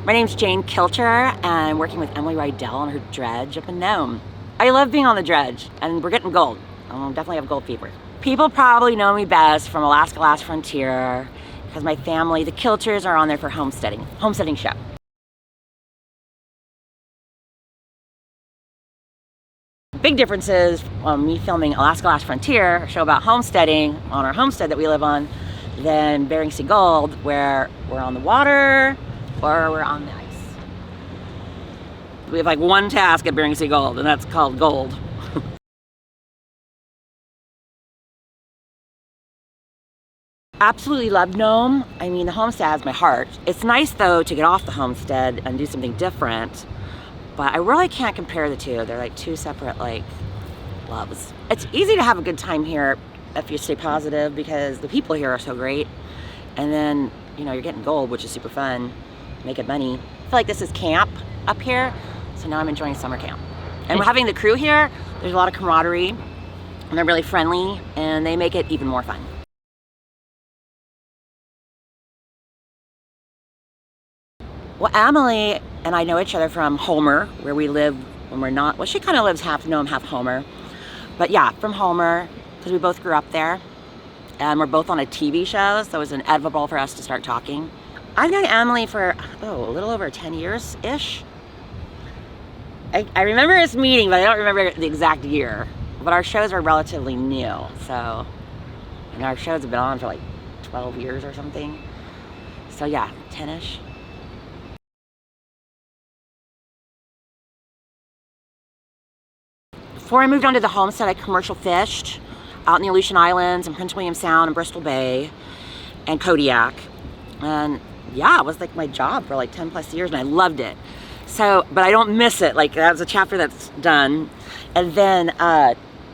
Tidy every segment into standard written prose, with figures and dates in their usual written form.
My name's Jane Kilcher, and I'm working with Emily Riedel on her dredge up in Nome. I love being on the dredge, and we're getting gold. I definitely have gold fever. People probably know me best from Alaska Last Frontier, because my family, the Kilchers, are on there for homesteading show. Big difference is me filming Alaska Last Frontier, a show about homesteading on our homestead that we live on, than Bering Sea Gold, where we're on the water or we're on the ice. We have like one task at Bering Sea Gold, and that's called gold. Absolutely love Nome. I mean, the homestead has my heart. It's nice though to get off the homestead and do something different, but I really can't compare the two. They're like two separate loves. It's easy to have a good time here if you stay positive because the people here are so great. And then, you're getting gold, which is super fun, making money. I feel like this is camp up here, so now I'm enjoying summer camp. And we're having the crew here, there's a lot of camaraderie, and they're really friendly, and they make it even more fun. Well, Emily and I know each other from Homer, where we live when we're not, well, she kind of lives half Nome, half Homer. But yeah, from Homer, because we both grew up there. And we're both on a TV show, so it was inevitable for us to start talking. I've known Emily for, a little over 10 years-ish. I remember us meeting, but I don't remember the exact year. But our shows are relatively new, so, and our shows have been on for like 12 years or something. So yeah, 10-ish. Before I moved on to the homestead, I commercial fished out in the Aleutian Islands and Prince William Sound and Bristol Bay and Kodiak. And yeah, it was like my job for like 10 plus years and I loved it. So, but I don't miss it. Like that was a chapter that's done. And then,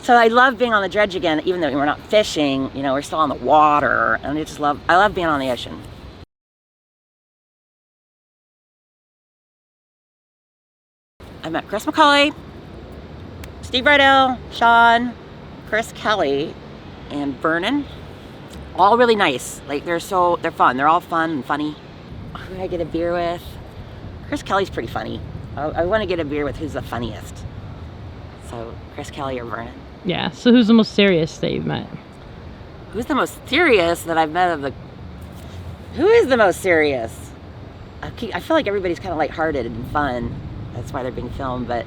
so I love being on the dredge again, even though we're not fishing, we're still on the water. And I love being on the ocean. I met Chris McCauley, Steve Riedel, Sean, Chris Kelly, and Vernon. All really nice. Like they're fun. They're all fun and funny. Who did I get a beer with? Chris Kelly's pretty funny. I want to get a beer with who's the funniest. So Chris Kelly or Vernon. Yeah, so who's the most serious that you've met? Who's the most serious that I've met who is the most serious? I feel like everybody's kind of lighthearted and fun. That's why they're being filmed, but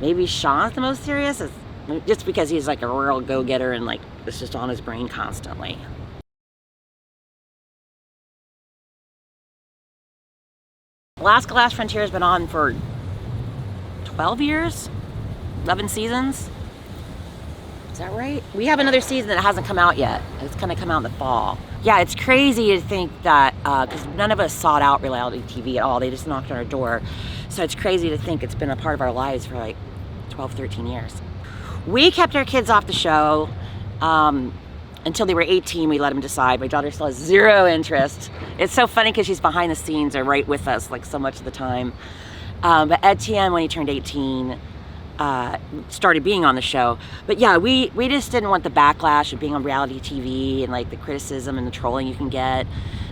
maybe Sean's the most serious, just because he's like a real go-getter and like it's just on his brain constantly. Alaska Last Frontier has been on for 12 years, 11 seasons. Is that right? We have another season that hasn't come out yet. It's gonna come out in the fall. Yeah, it's crazy to think that, because none of us sought out reality TV at all. They just knocked on our door. So it's crazy to think it's been a part of our lives for like 12, 13 years. We kept our kids off the show until they were 18. We let them decide. My daughter still has zero interest. It's so funny because she's behind the scenes or right with us like so much of the time. But Etienne, when he turned 18, started being on the show. But yeah, we just didn't want the backlash of being on reality TV and like the criticism and the trolling you can get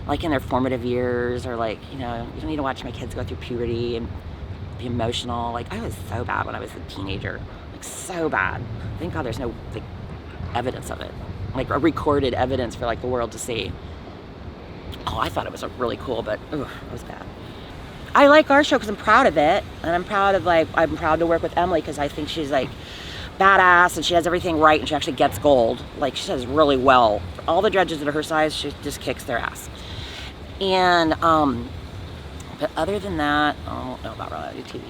like in their formative years, or like, you don't need to watch my kids go through puberty and be emotional. Like I was so bad when I was a teenager, like so bad. Thank God there's no like evidence of it, like a recorded evidence for like the world to see. Oh, I thought it was really cool, but it was bad. I like our show because I'm proud of it, and I'm proud to work with Emily because I think she's like badass and she has everything right and she actually gets gold. Like she does really well. All the dredges that are her size, she just kicks their ass. And but other than that, I don't know about reality TV.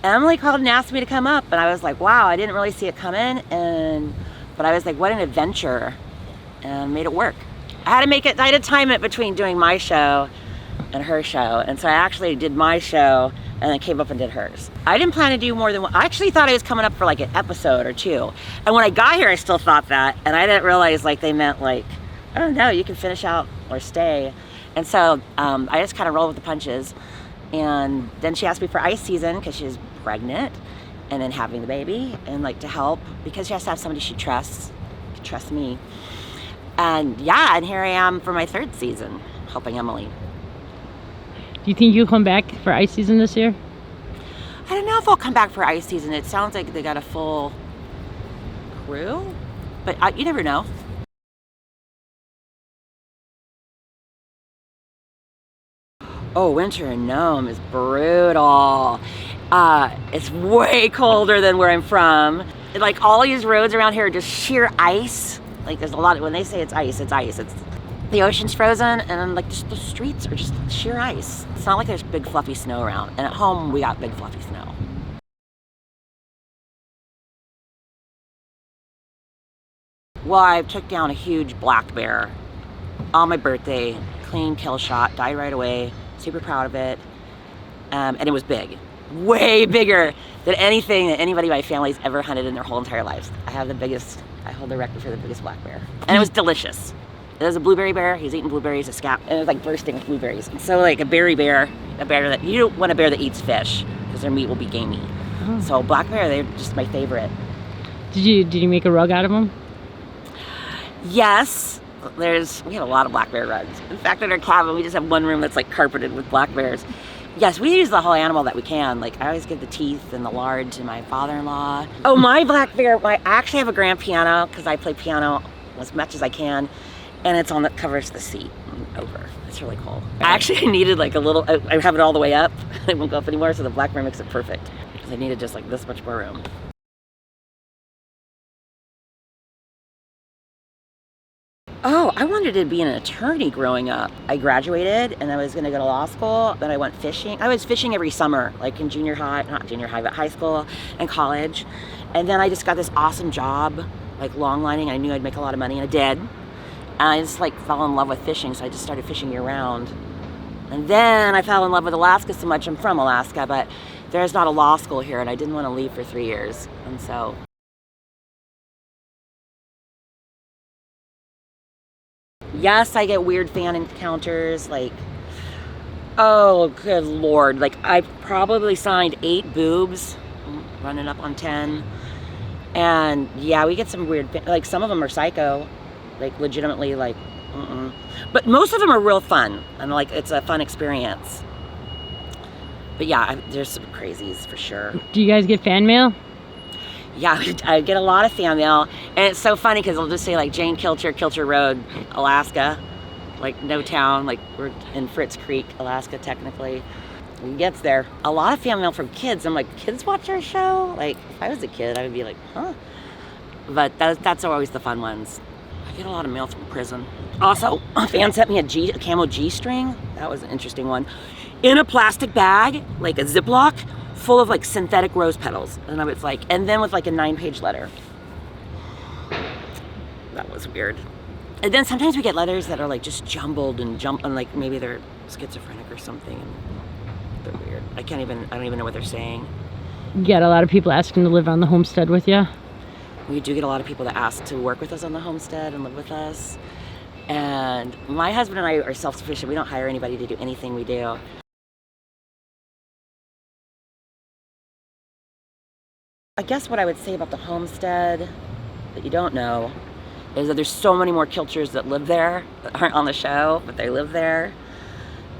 Emily called and asked me to come up, and I was like, wow, I didn't really see it coming, but I was like, what an adventure, and made it work. I had to time it between doing my show and her show, and so I actually did my show and then came up and did hers. I didn't plan to do more than one. I actually thought I was coming up for like an episode or two, and when I got here I still thought that, and I didn't realize like they meant like, oh no, you can finish out or stay. And so I just kind of rolled with the punches. And then she asked me for ice season because she's pregnant and then having the baby, and like to help because she has to have somebody she trusts, to trust me. And yeah, and here I am for my 3rd season, helping Emily. Do you think you'll come back for ice season this year? I don't know if I'll come back for ice season. It sounds like they got a full crew, but you never know. Oh, winter in Nome is brutal. It's way colder than where I'm from. Like all these roads around here are just sheer ice. Like there's a lot of, when they say it's ice, it's ice. It's the ocean's frozen, and like just the streets are just sheer ice. It's not like there's big fluffy snow around. And at home we got big fluffy snow. Well, I took down a huge black bear on my birthday, clean kill shot, died right away, super proud of it. And it was big, way bigger than anything that anybody in my family's ever hunted in their whole entire lives. I hold the record for the biggest black bear. And it was delicious. It was a blueberry bear. He was eating blueberries, a scap, and it was like bursting with blueberries. And so like a berry bear, you don't want a bear that eats fish because their meat will be gamey. Oh. So black bear, they're just my favorite. Did you make a rug out of them? Yes, we have a lot of black bear rugs. In fact, in our cabin, we just have one room that's like carpeted with black bears. Yes, we use the whole animal that we can. Like I always give the teeth and the lard to my father-in-law. Oh, my black bear, I actually have a grand piano because I play piano as much as I can. And it's on the covers the seat over. It's really cool. I actually needed like a little, I have it all the way up. It won't go up anymore, so the black bear makes it perfect. Because I needed just like this much more room. Oh, I wanted to be an attorney growing up. I graduated and I was gonna go to law school, then I went fishing. I was fishing every summer, like in but high school and college. And then I just got this awesome job, like long lining. I knew I'd make a lot of money, and I did. And I just like fell in love with fishing, so I just started fishing year round. And then I fell in love with Alaska so much. I'm from Alaska, but there's not a law school here, and I didn't want to leave for 3 years. And so yes, I get weird fan encounters, like, oh, good Lord. Like, I've probably signed 8 boobs, running up on 10. And yeah, we get some weird, like, some of them are psycho, like, legitimately, like, But most of them are real fun, and, like, it's a fun experience. But yeah, there's some crazies for sure. Do you guys get fan mail? Yeah, I get a lot of fan mail, and it's so funny because it'll just say like Jane Kilcher, Kilcher Road, Alaska, like no town, like we're in Fritz Creek, Alaska technically. It gets there. A lot of fan mail from kids. I'm like, kids watch our show? Like if I was a kid, I would be like, huh? But that's always the fun ones. I get a lot of mail from prison. Also, a fan sent me a camo G-string. That was an interesting one. In a plastic bag, like a Ziploc, full of like synthetic rose petals. And I was like, and then with like a 9-page letter. That was weird. And then sometimes we get letters that are like just jumbled and like maybe they're schizophrenic or something. And they're weird. I don't even know what they're saying. You get a lot of people asking to live on the homestead with you? We do get a lot of people that ask to work with us on the homestead and live with us. And my husband and I are self-sufficient. We don't hire anybody to do anything we do. I guess what I would say about the homestead that you don't know is that there's so many more Kilchers that live there that aren't on the show, but they live there.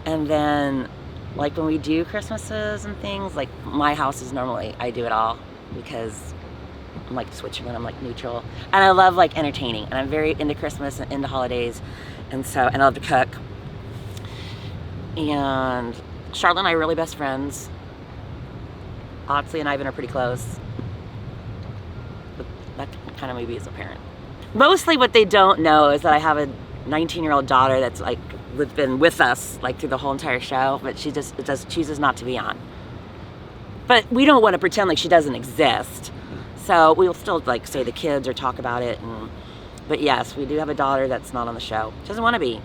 And then, like when we do Christmases and things, like my house is normally, I do it all because I'm like Switzerland, I'm like neutral. And I love like entertaining, and I'm very into Christmas and into holidays. And I love to cook. And Charlotte and I are really best friends. Oxley and Ivan are pretty close. But that kind of maybe is apparent. Mostly what they don't know is that I have a 19-year-old daughter that's like been with us like through the whole entire show, but she just chooses not to be on. But we don't want to pretend like she doesn't exist. So we'll still like say the kids or talk about it. But yes, we do have a daughter that's not on the show. She doesn't want to be.